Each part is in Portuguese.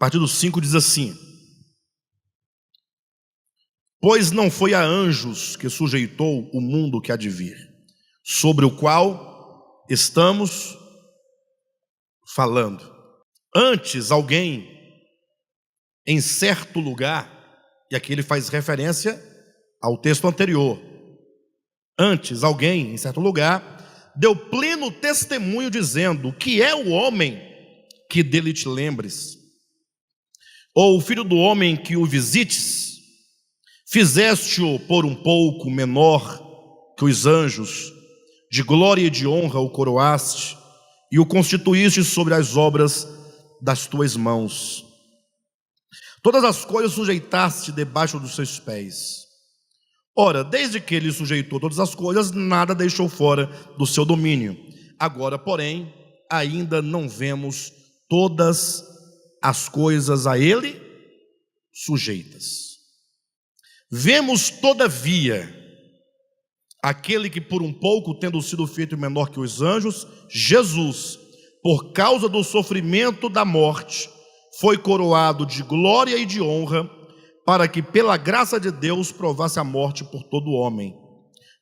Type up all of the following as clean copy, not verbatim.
partir do 5 diz assim: pois não foi a anjos que sujeitou o mundo que há de vir, sobre o qual estamos falando. Antes alguém em certo lugar, e aqui ele faz referência ao texto anterior, antes alguém em certo lugar deu pleno testemunho dizendo: que é o homem que dele te lembres, ou o filho do homem que o visites? Fizeste-o por um pouco menor que os anjos, de glória e de honra o coroaste, e o constituíste sobre as obras das tuas mãos. Todas as coisas sujeitaste debaixo dos seus pés. Ora, desde que ele sujeitou todas as coisas, nada deixou fora do seu domínio. Agora, porém, ainda não vemos todas as coisas a ele sujeitas. Vemos, todavia, aquele que por um pouco, tendo sido feito menor que os anjos, Jesus, por causa do sofrimento da morte, foi coroado de glória e de honra, para que pela graça de Deus provasse a morte por todo homem.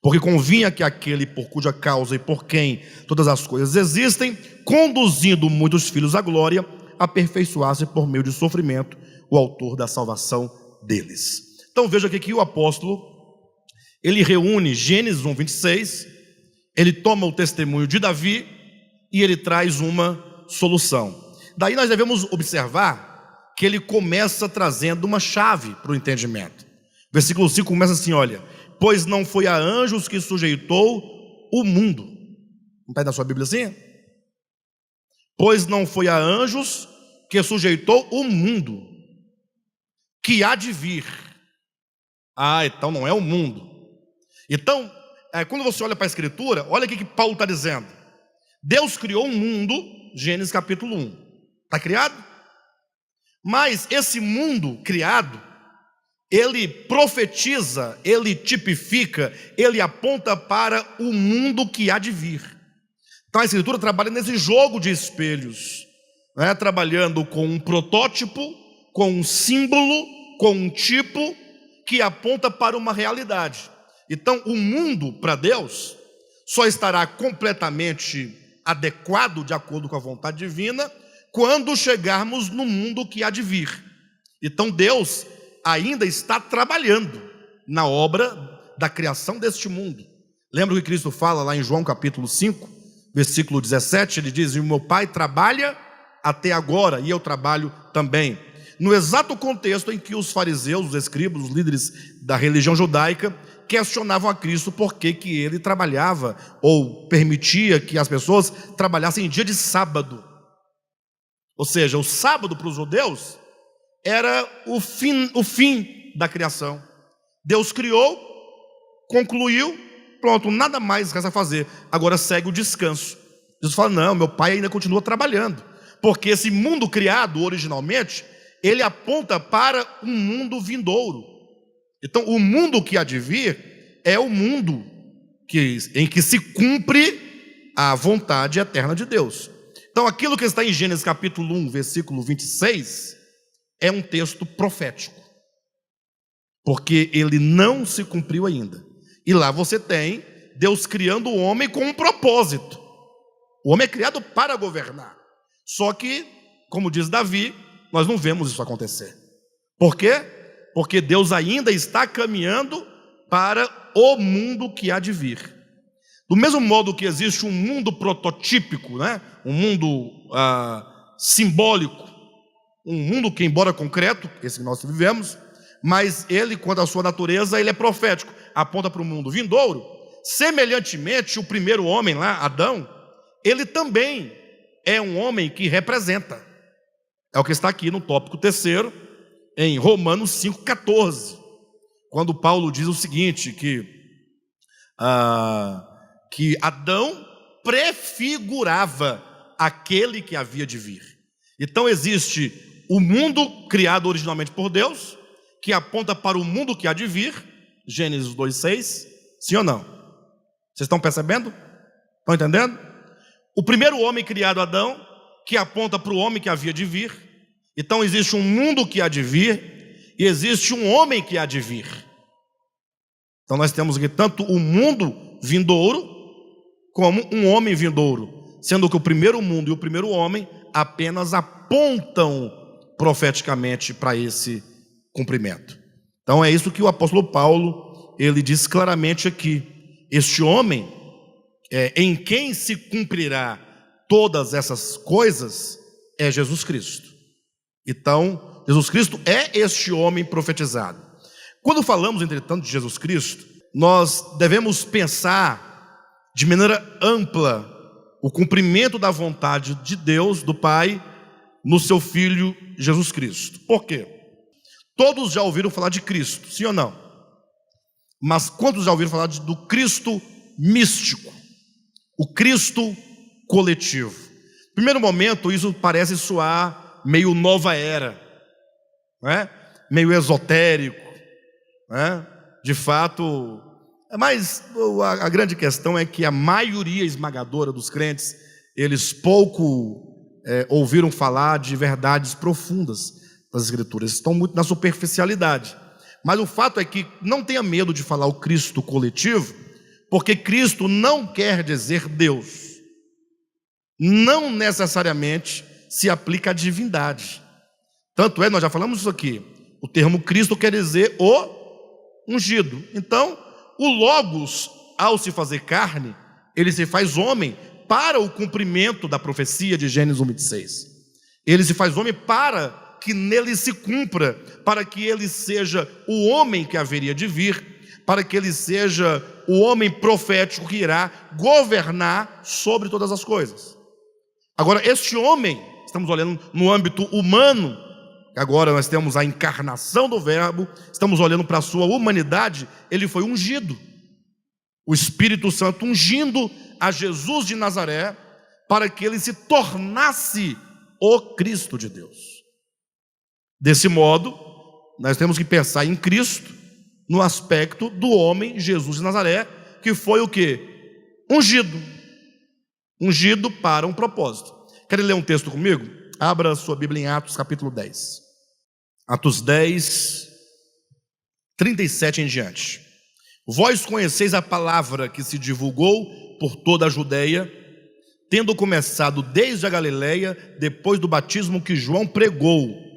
Porque convinha que aquele por cuja causa e por quem todas as coisas existem, conduzindo muitos filhos à glória, aperfeiçoasse por meio de sofrimento o autor da salvação deles. Então veja que o apóstolo, ele reúne Gênesis 1:26, ele toma o testemunho de Davi e ele traz uma solução. Daí nós devemos observar que ele começa trazendo uma chave para o entendimento. Versículo 5 começa assim: olha, pois não foi a anjos que sujeitou o mundo. Não está aí na sua Bíblia assim? Pois não foi a anjos que sujeitou o mundo que há de vir. Ah, então não é o mundo. Então, quando você olha para a Escritura, olha o que Paulo está dizendo. Deus criou um mundo, Gênesis capítulo 1. Está criado? Mas esse mundo criado, ele profetiza, ele tipifica, ele aponta para o mundo que há de vir. Então a Escritura trabalha nesse jogo de espelhos, né? Trabalhando com um protótipo, com um símbolo, com um tipo que aponta para uma realidade. Então o mundo para Deus só estará completamente adequado de acordo com a vontade divina quando chegarmos no mundo que há de vir. Então Deus ainda está trabalhando na obra da criação deste mundo. Lembra o que Cristo fala lá em João capítulo 5, versículo 17? Ele diz: o meu Pai trabalha até agora e eu trabalho também. No exato contexto em que os fariseus, os escribas, os líderes da religião judaica questionavam a Cristo por que ele trabalhava ou permitia que as pessoas trabalhassem em dia de sábado. Ou seja, o sábado para os judeus era o fim da criação. Deus criou, concluiu, pronto, nada mais resta fazer. Agora segue o descanso. Jesus fala: não, meu Pai ainda continua trabalhando, porque esse mundo criado originalmente, ele aponta para um mundo vindouro. Então o mundo que há de vir é o mundo em que se cumpre a vontade eterna de Deus. Então aquilo que está em Gênesis capítulo 1, versículo 26, é um texto profético, porque ele não se cumpriu ainda. E lá você tem Deus criando o homem com um propósito. O homem é criado para governar. Só que, como diz Davi, nós não vemos isso acontecer. Por quê? Porque Deus ainda está caminhando para o mundo que há de vir. Do mesmo modo que existe um mundo prototípico, né? Um mundo simbólico, um mundo que, embora concreto, esse que nós vivemos, mas ele, quanto à sua natureza, ele é profético, aponta para o mundo vindouro. Semelhantemente, o primeiro homem lá, Adão, ele também é um homem que representa. É o que está aqui no tópico 3º, em Romanos 5,14, quando Paulo diz o seguinte, que Adão prefigurava aquele que havia de vir. Então existe o mundo criado originalmente por Deus, que aponta para o mundo que há de vir, Gênesis 2,6, sim ou não? Vocês estão percebendo? Estão entendendo? O primeiro homem criado, Adão, que aponta para o homem que havia de vir, Então existe um mundo que há de vir e existe um homem que há de vir. Então nós temos aqui tanto o mundo vindouro como um homem vindouro, sendo que o primeiro mundo e o primeiro homem apenas apontam profeticamente para esse cumprimento. Então é isso que o apóstolo Paulo, ele diz claramente aqui: este homem, em quem se cumprirá todas essas coisas, é Jesus Cristo. Então, Jesus Cristo é este homem profetizado. Quando falamos, entretanto, de Jesus Cristo, nós devemos pensar de maneira ampla o cumprimento da vontade de Deus, do Pai, no seu Filho Jesus Cristo. Por quê? Todos já ouviram falar de Cristo, sim ou não? Mas quantos já ouviram falar do Cristo místico? O Cristo coletivo. No primeiro momento, isso parece soar meio nova era, não é? Meio esotérico, não é? De fato, mas a grande questão é que a maioria esmagadora dos crentes, eles pouco ouviram falar de verdades profundas das Escrituras, estão muito na superficialidade. Mas o fato é que não tenha medo de falar o Cristo coletivo, porque Cristo não quer dizer Deus. Não necessariamente se aplica à divindade. Tanto é, nós já falamos isso aqui, o termo Cristo quer dizer o ungido. Então, o Logos, ao se fazer carne, ele se faz homem para o cumprimento da profecia de Gênesis 1:26. Ele se faz homem para que nele se cumpra, para que ele seja o homem que haveria de vir, para que ele seja o homem profético que irá governar sobre todas as coisas. Agora, este homem, estamos olhando no âmbito humano, agora nós temos a encarnação do Verbo, estamos olhando para a sua humanidade, ele foi ungido. O Espírito Santo ungindo a Jesus de Nazaré, para que ele se tornasse o Cristo de Deus. Desse modo, nós temos que pensar em Cristo no aspecto do homem Jesus de Nazaré, que foi o quê? Ungido. Ungido para um propósito. Querem ler um texto comigo? Abra sua Bíblia em Atos capítulo 10. Atos 10, 37 em diante. Vós conheceis a palavra que se divulgou por toda a Judeia, tendo começado desde a Galileia, depois do batismo que João pregou,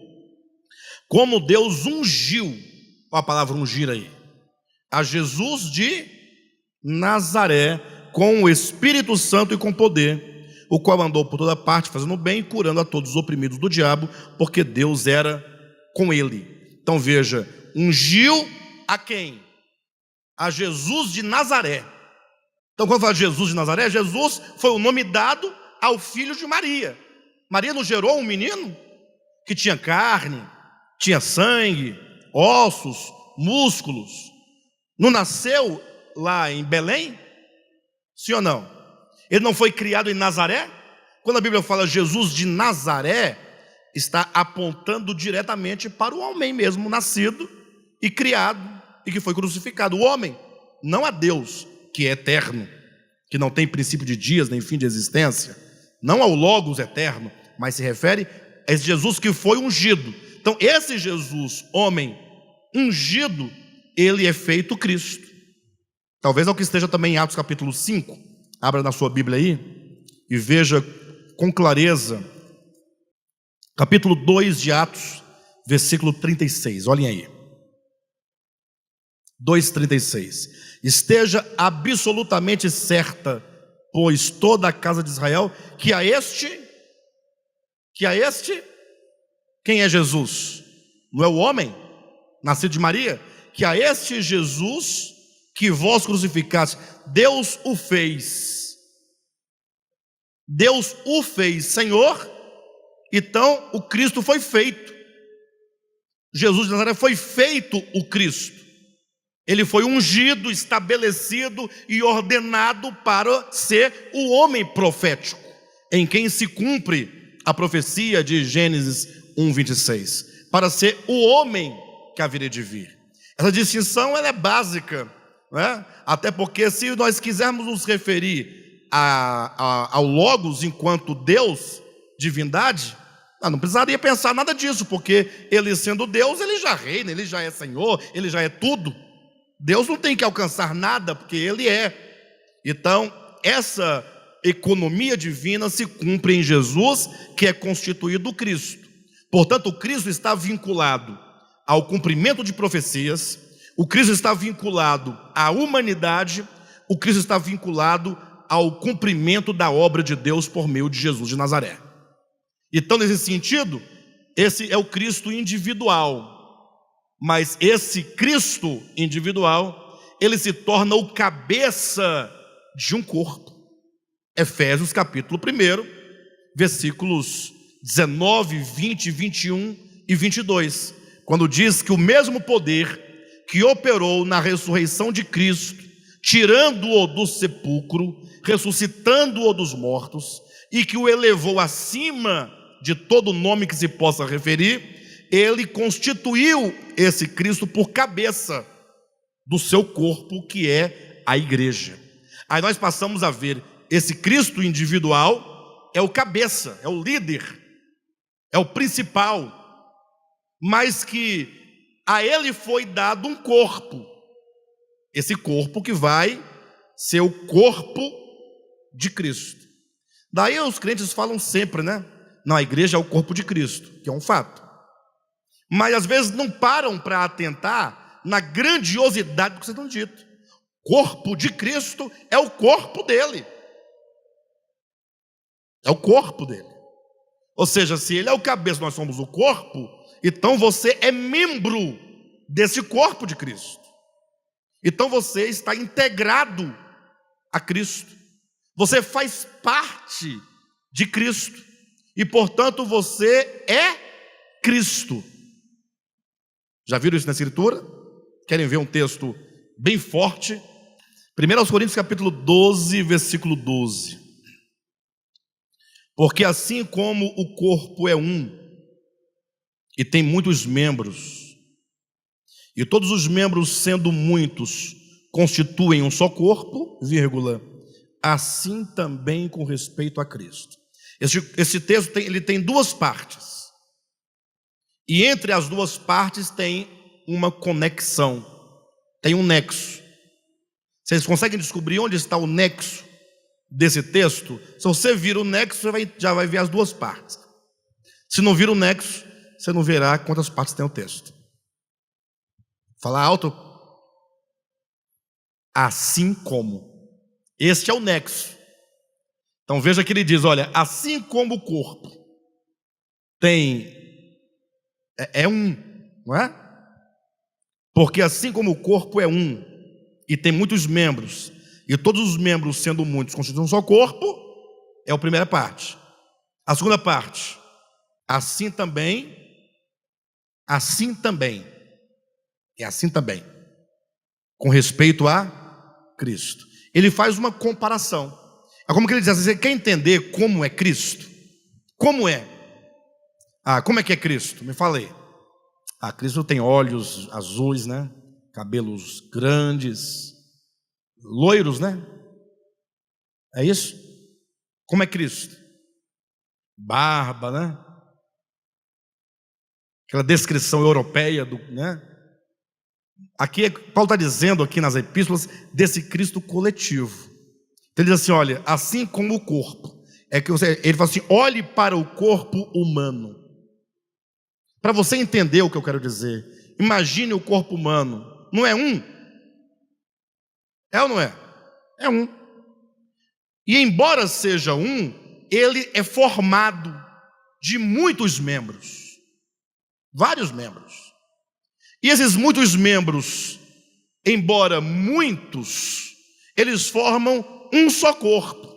como Deus ungiu, olha a palavra ungir aí, a Jesus de Nazaré, com o Espírito Santo e com poder, o qual andou por toda parte, fazendo bem e curando a todos os oprimidos do diabo, porque Deus era com ele. Então veja, ungiu a quem? A Jesus de Nazaré. Então quando fala de Jesus de Nazaré, Jesus foi o nome dado ao filho de Maria. Maria não gerou um menino que tinha carne, tinha sangue, ossos, músculos. Não nasceu lá em Belém? Sim ou não? Ele não foi criado em Nazaré? Quando a Bíblia fala Jesus de Nazaré, está apontando diretamente para o homem mesmo, nascido e criado e que foi crucificado. O homem, não a Deus, que é eterno, que não tem princípio de dias nem fim de existência, não ao Logos eterno, mas se refere a esse Jesus que foi ungido. Então esse Jesus, homem ungido, ele é feito Cristo. Talvez é o que esteja também em Atos capítulo 5. Abra na sua Bíblia aí e veja com clareza capítulo 2 de Atos, versículo 36, olhem aí. 2,36. Esteja absolutamente certa, pois toda a casa de Israel, que a este, quem é Jesus? Não é o homem, nascido de Maria? Que a este Jesus que vós crucificaste, Deus o fez Senhor. Então o Cristo foi feito. Jesus de Nazaré foi feito o Cristo. Ele foi ungido, estabelecido e ordenado para ser o homem profético, em quem se cumpre a profecia de Gênesis 1:26, para ser o homem que haveria de vir. Essa distinção ela é básica, não é? Até porque se nós quisermos nos referir ao Logos enquanto Deus, divindade, Não precisaria pensar nada disso, porque ele sendo Deus, ele já reina, ele já é Senhor, ele já é tudo. Deus não tem que alcançar nada, porque ele é. Então, essa economia divina se cumpre em Jesus, que é constituído o Cristo. Portanto, o Cristo está vinculado ao cumprimento de profecias, o Cristo está vinculado à humanidade, o Cristo está vinculado ao cumprimento da obra de Deus por meio de Jesus de Nazaré. Então, nesse sentido, esse é o Cristo individual. Mas esse Cristo individual, ele se torna o cabeça de um corpo. Efésios capítulo 1, versículos 19, 20, 21 e 22, quando diz que o mesmo poder que operou na ressurreição de Cristo, tirando-o do sepulcro, ressuscitando-o dos mortos, e que o elevou acima de todo nome que se possa referir, ele constituiu esse Cristo por cabeça do seu corpo, que é a igreja. Aí nós passamos a ver esse Cristo individual é o cabeça, é o líder, é o principal, mas que a ele foi dado um corpo, esse corpo que vai ser o corpo de Cristo. Daí os crentes falam sempre, né? Não, a igreja é o corpo de Cristo, que é um fato. Mas às vezes não param para atentar na grandiosidade do que vocês estão dito. Corpo de Cristo é o corpo dele. É o corpo dele. Ou seja, se ele é o cabeça, nós somos o corpo, então você é membro desse corpo de Cristo. Então você está integrado a Cristo. Você faz parte de Cristo. E portanto você é Cristo. Já viram isso na Escritura? Querem ver um texto bem forte? 1 Coríntios capítulo 12, versículo 12. Porque assim como o corpo é um, e tem muitos membros, e todos os membros sendo muitos, constituem um só corpo, vírgula, assim também com respeito a Cristo. Esse texto ele tem duas partes. E entre as duas partes tem uma conexão, tem um nexo. Vocês conseguem descobrir onde está o nexo desse texto? Se você vir o nexo, você já vai ver as duas partes. Se não vir o nexo, você não verá quantas partes tem o texto. Fala alto. Assim como. Este é o nexo. Então veja que ele diz, olha, assim como o corpo tem... É um, não é? Porque assim como o corpo é um, e tem muitos membros, e todos os membros sendo muitos constituem um só corpo, é a primeira parte. A segunda parte, assim também, com respeito a Cristo. Ele faz uma comparação. É como que ele diz assim, você quer entender como é Cristo? Como é? Como é que é Cristo? Me fala aí. Cristo tem olhos azuis, né? Cabelos grandes, loiros, né? É isso? Como é Cristo? Barba, né? Aquela descrição europeia, né? Aqui, Paulo está dizendo aqui nas epístolas desse Cristo coletivo. Ele diz assim, olha, assim como o corpo. Ele fala assim, olhe para o corpo humano. Para você entender o que eu quero dizer, imagine o corpo humano. Não é um? É ou não é? É um. E embora seja um, ele é formado de muitos membros. Vários membros. E esses muitos membros, embora muitos, eles formam um só corpo.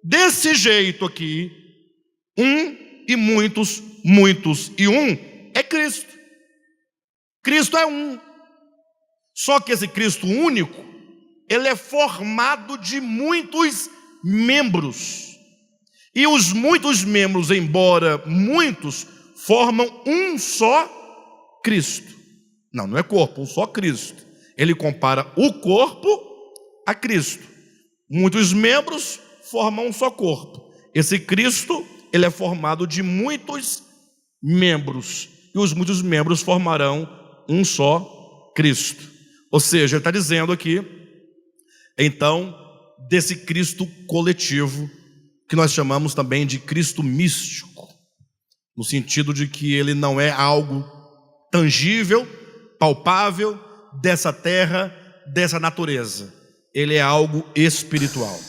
Desse jeito aqui, um e muitos, muitos e um é Cristo. Cristo é um. Só que esse Cristo único, ele é formado de muitos membros. E os muitos membros, embora muitos, formam um só Cristo. Não é corpo, um só Cristo. Ele compara o corpo a Cristo. Muitos membros formam um só corpo. Esse Cristo ele é formado de muitos membros, e os muitos membros formarão um só Cristo. Ou seja, ele está dizendo aqui, então, desse Cristo coletivo, que nós chamamos também de Cristo místico, no sentido de que ele não é algo tangível, palpável, dessa terra, dessa natureza. Ele é algo espiritual.